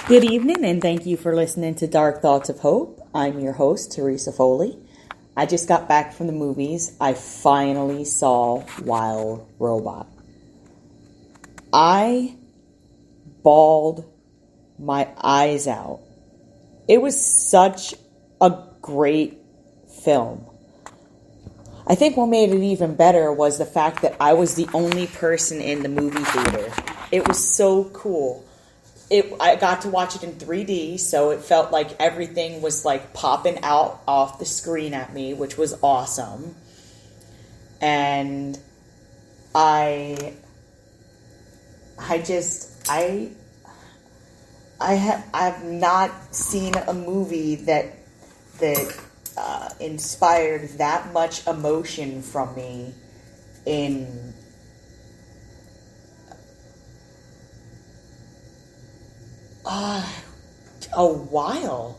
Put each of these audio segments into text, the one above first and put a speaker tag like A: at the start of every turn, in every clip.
A: Good evening, and thank you for listening to Dark Thoughts of Hope. I'm your host, Teresa Foley. I just got back from the movies. I finally saw Wild Robot. I bawled my eyes out. It was such a great film. I think what made it even better was the fact that I was the only person in the movie theater. It was so cool. I got to watch it in 3D, so it felt like everything was like popping out off the screen at me, which was awesome. And I've not seen a movie that inspired that much emotion from me in a while.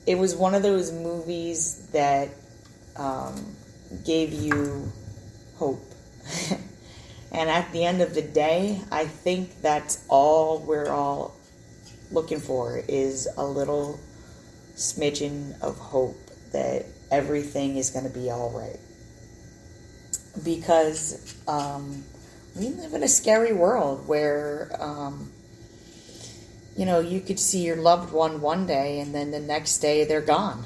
A: It was one of those movies that gave you hope. And at the end of the day, I think that's all we're all looking for, is a little smidgen of hope that everything is going to be all right. Because we live in a scary world where, you could see your loved one one day and then the next day they're gone.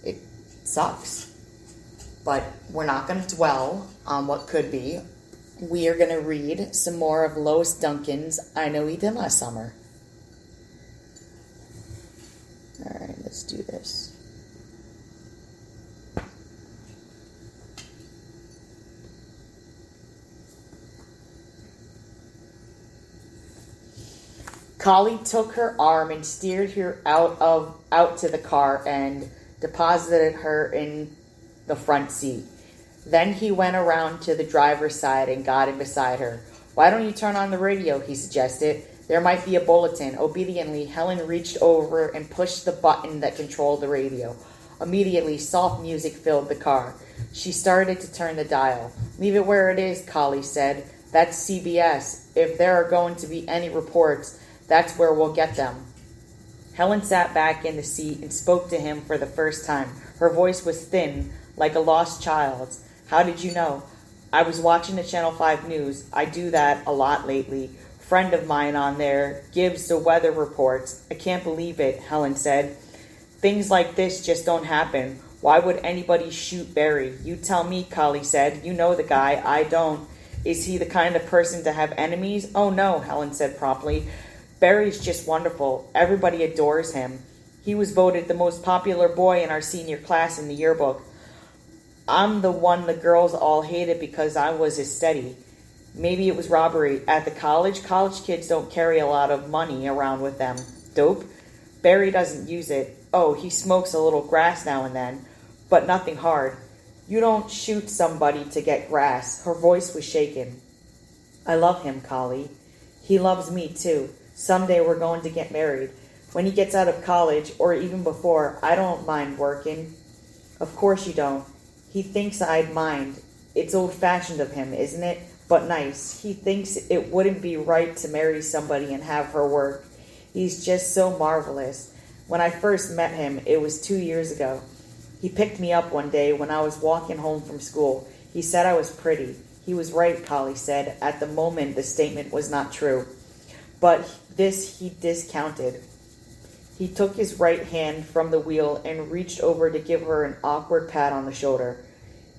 A: It sucks. But we're not going to dwell on what could be. We are going to read some more of Lois Duncan's I Know We Did Last Summer. All right, let's do this. Collie took her arm and steered her out to the car and deposited her in the front seat. Then he went around to the driver's side and got in beside her. "Why don't you turn on the radio?" he suggested. "There might be a bulletin." Obediently, Helen reached over and pushed the button that controlled the radio. Immediately, soft music filled the car. She started to turn the dial. "Leave it where it is," Collie said. "That's CBS. If there are going to be any reports, that's where we'll get them." Helen sat back in the seat and spoke to him for the first time. Her voice was thin, like a lost child's. "How did you know?" "I was watching the Channel 5 news. I do that a lot lately. Friend of mine on there gives the weather reports." "I can't believe it," Helen said. "Things like this just don't happen. Why would anybody shoot Barry?" "You tell me," Collie said. "You know the guy. I don't." "Is he the kind of person to have enemies?" "Oh no," Helen said promptly. "Barry's just wonderful. Everybody adores him. He was voted the most popular boy in our senior class in the yearbook. I'm the one the girls all hated because I was his steady. Maybe it was robbery. At the college kids don't carry a lot of money around with them." "Dope?" "Barry doesn't use it. Oh, he smokes a little grass now and then, but nothing hard." "You don't shoot somebody to get grass." Her voice was shaken. "I love him, Collie. He loves me too. Someday we're going to get married. When he gets out of college, or even before, I don't mind working." "Of course you don't. He thinks I'd mind. It's old-fashioned of him, isn't it? But nice. He thinks it wouldn't be right to marry somebody and have her work. He's just so marvelous. When I first met him, it was 2 years ago. He picked me up one day when I was walking home from school. He said I was pretty. He was right," Collie said. At the moment, the statement was not true. But this he discounted. He took his right hand from the wheel and reached over to give her an awkward pat on the shoulder.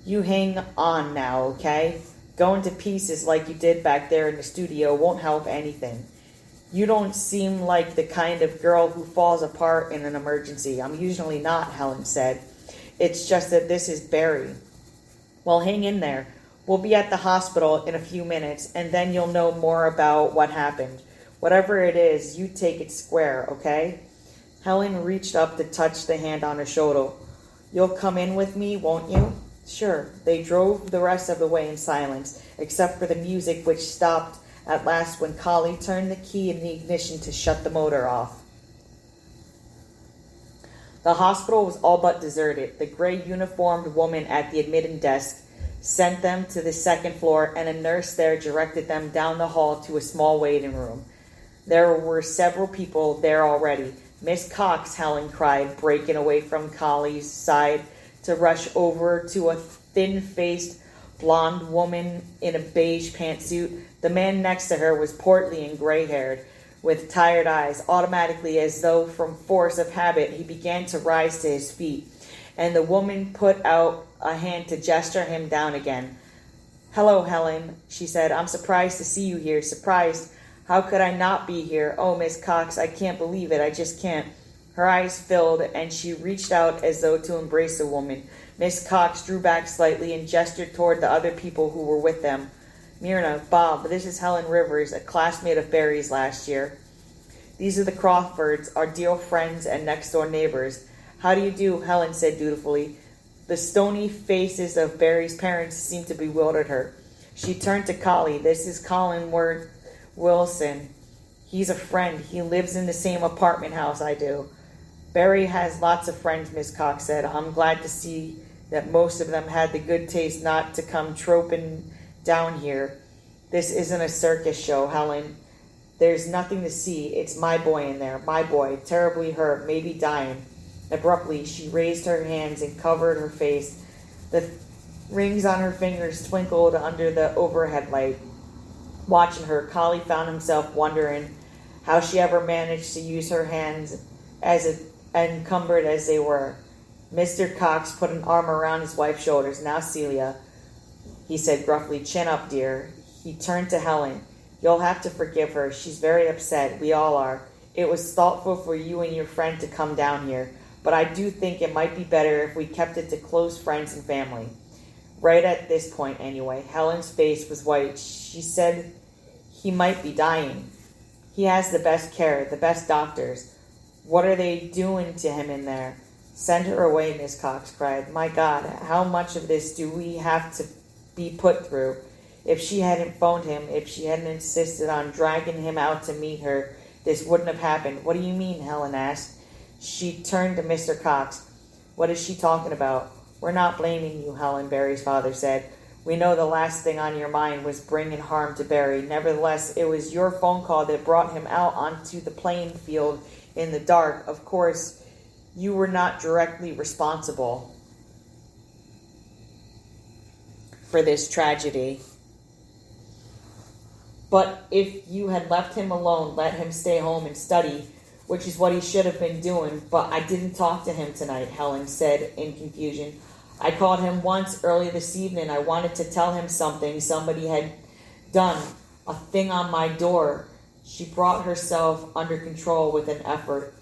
A: "You hang on now, okay? Going to pieces like you did back there in the studio won't help anything. You don't seem like the kind of girl who falls apart in an emergency." "I'm usually not," Helen said. "It's just that this is Barry." "Well, hang in there. We'll be at the hospital in a few minutes, and then you'll know more about what happened. Whatever it is, you take it square, okay?" Helen reached up to touch the hand on her shoulder. "You'll come in with me, won't you?" "Sure." They drove the rest of the way in silence, except for the music, which stopped at last when Collie turned the key in the ignition to shut the motor off. The hospital was all but deserted. The gray uniformed woman at the admitting desk sent them to the second floor, and a nurse there directed them down the hall to a small waiting room. There were several people there already. Miss Cox, Helen cried, breaking away from Collie's side to rush over to a thin-faced, blonde woman in a beige pantsuit. The man next to her was portly and gray-haired, with tired eyes. Automatically, as though from force of habit, he began to rise to his feet, and the woman put out a hand to gesture him down again. "Hello, Helen," she said. "I'm surprised to see you here. Surprised. How could I not be here? Oh, Miss Cox, I can't believe it. I just can't." Her eyes filled, and she reached out as though to embrace the woman. Miss Cox drew back slightly and gestured toward the other people who were with them. "Myrna, Bob, this is Helen Rivers, a classmate of Barry's last year. These are the Crawfords, our dear friends and next-door neighbors." "How do you do?" Helen said dutifully. The stony faces of Barry's parents seemed to bewilder her. She turned to Collie. "This is Colin Wilson. He's a friend. He lives in the same apartment house I do." "Barry has lots of friends," Miss Cox said. "I'm glad to see that most of them had the good taste not to come troping down here. This isn't a circus show, Helen. There's nothing to see. It's my boy in there. My boy, terribly hurt, maybe dying." Abruptly, she raised her hands and covered her face. The rings on her fingers twinkled under the overhead light. Watching her, Collie found himself wondering how she ever managed to use her hands as encumbered as they were. Mr. Cox put an arm around his wife's shoulders. "Now, Celia," he said gruffly, "chin up, dear." He turned to Helen. "You'll have to forgive her. She's very upset. We all are. It was thoughtful for you and your friend to come down here, but I do think it might be better if we kept it to close friends and family." Right at this point, anyway, Helen's face was white. She said, "He might be dying. He has the best care, the best doctors. What are they doing to him in there?" "Send her away," Miss Cox cried. "My God, how much of this do we have to be put through? If she hadn't phoned him, if she hadn't insisted on dragging him out to meet her, this wouldn't have happened." "What do you mean?" Helen asked. She turned to Mr. Cox. "What is she talking about?" "We're not blaming you, Helen," Barry's father said. "We know the last thing on your mind was bringing harm to Barry. Nevertheless, it was your phone call that brought him out onto the playing field in the dark. Of course, you were not directly responsible for this tragedy. But if you had left him alone, let him stay home and study, which is what he should have been doing. But I didn't talk to him tonight," Helen said in confusion. "I called him once early this evening. I wanted to tell him something somebody had done, a thing on my door." She brought herself under control with an effort.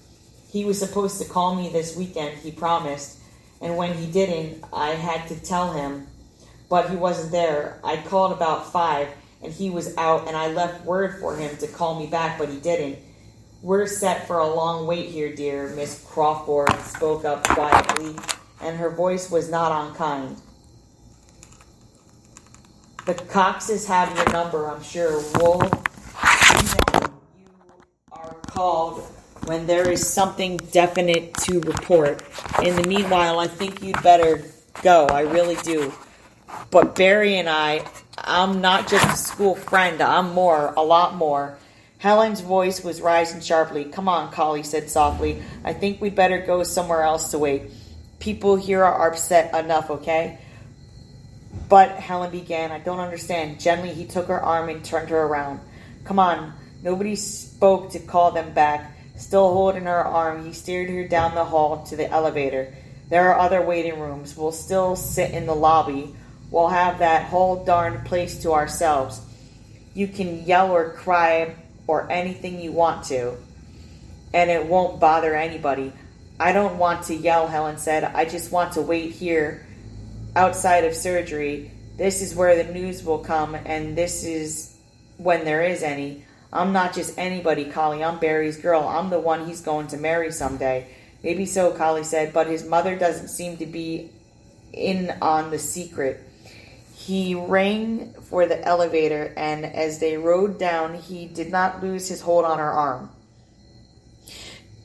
A: "He was supposed to call me this weekend, he promised. And when he didn't, I had to tell him. But he wasn't there. I called about 5, and he was out, and I left word for him to call me back, but he didn't. We're set for a long wait here, dear," Miss Crawford spoke up quietly, and her voice was not unkind. "The Coxes have your number, I'm sure. We'll you are called when there is something definite to report. In the meanwhile, I think you'd better go. I really do. But Barry and I'm not just a school friend. I'm more, a lot more." Helen's voice was rising sharply. "Come on," Collie said softly. "I think we'd better go somewhere else to wait. People here are upset enough, okay?" "But," Helen began, "I don't understand." Gently, he took her arm and turned her around. "Come on." Nobody spoke to call them back. Still holding her arm, he steered her down the hall to the elevator. "There are other waiting rooms. We'll still sit in the lobby. We'll have that whole darned place to ourselves. You can yell or cry or anything you want to, and it won't bother anybody." "I don't want to yell," Helen said. "I just want to wait here outside of surgery. This is where the news will come, and this is when there is any. I'm not just anybody, Collie. I'm Barry's girl. I'm the one he's going to marry someday." "Maybe so," Collie said, "but his mother doesn't seem to be in on the secret." He rang for the elevator, and as they rode down, he did not lose his hold on her arm.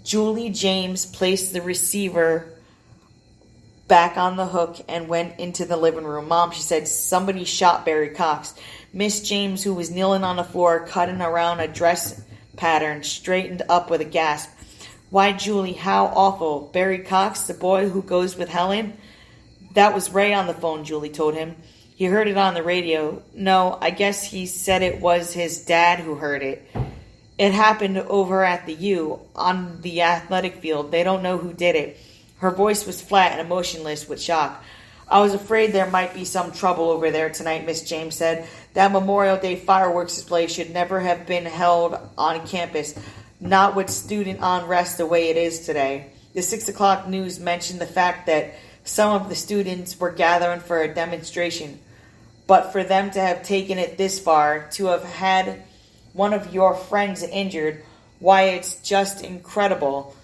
A: Julie James placed the receiver back on the hook and went into the living room. Mom, she said, somebody shot Barry Cox. Miss James, who was kneeling on the floor, cutting around a dress pattern, straightened up with a gasp. Why, Julie, how awful. Barry Cox, the boy who goes with Helen? That was Ray on the phone, Julie told him. He heard it on the radio. No, I guess he said it was his dad who heard it. It happened over at the U, on the athletic field. They don't know who did it. Her voice was flat and emotionless with shock. I was afraid there might be some trouble over there tonight, Miss James said. That Memorial Day fireworks display should never have been held on campus, not with student unrest the way it is today. The 6 o'clock news mentioned the fact that some of the students were gathering for a demonstration. But for them to have taken it this far, to have had one of your friends injured, why, it's just incredible.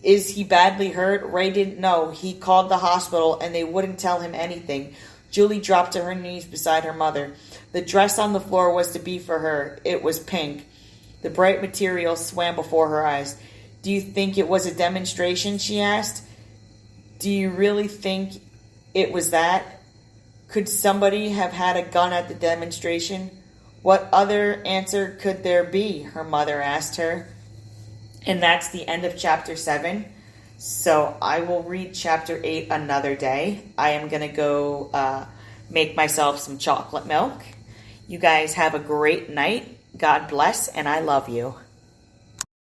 A: Is he badly hurt? Ray didn't know. He called the hospital and they wouldn't tell him anything. Julie dropped to her knees beside her mother. The dress on the floor was to be for her. It was pink. The bright material swam before her eyes. Do you think it was a demonstration? She asked. Do you really think it was that? Could somebody have had a gun at the demonstration? What other answer could there be? Her mother asked her. And that's the end of chapter 7. So I will read chapter 8 another day. I am going to go make myself some chocolate milk. You guys have a great night. God bless, and I love you.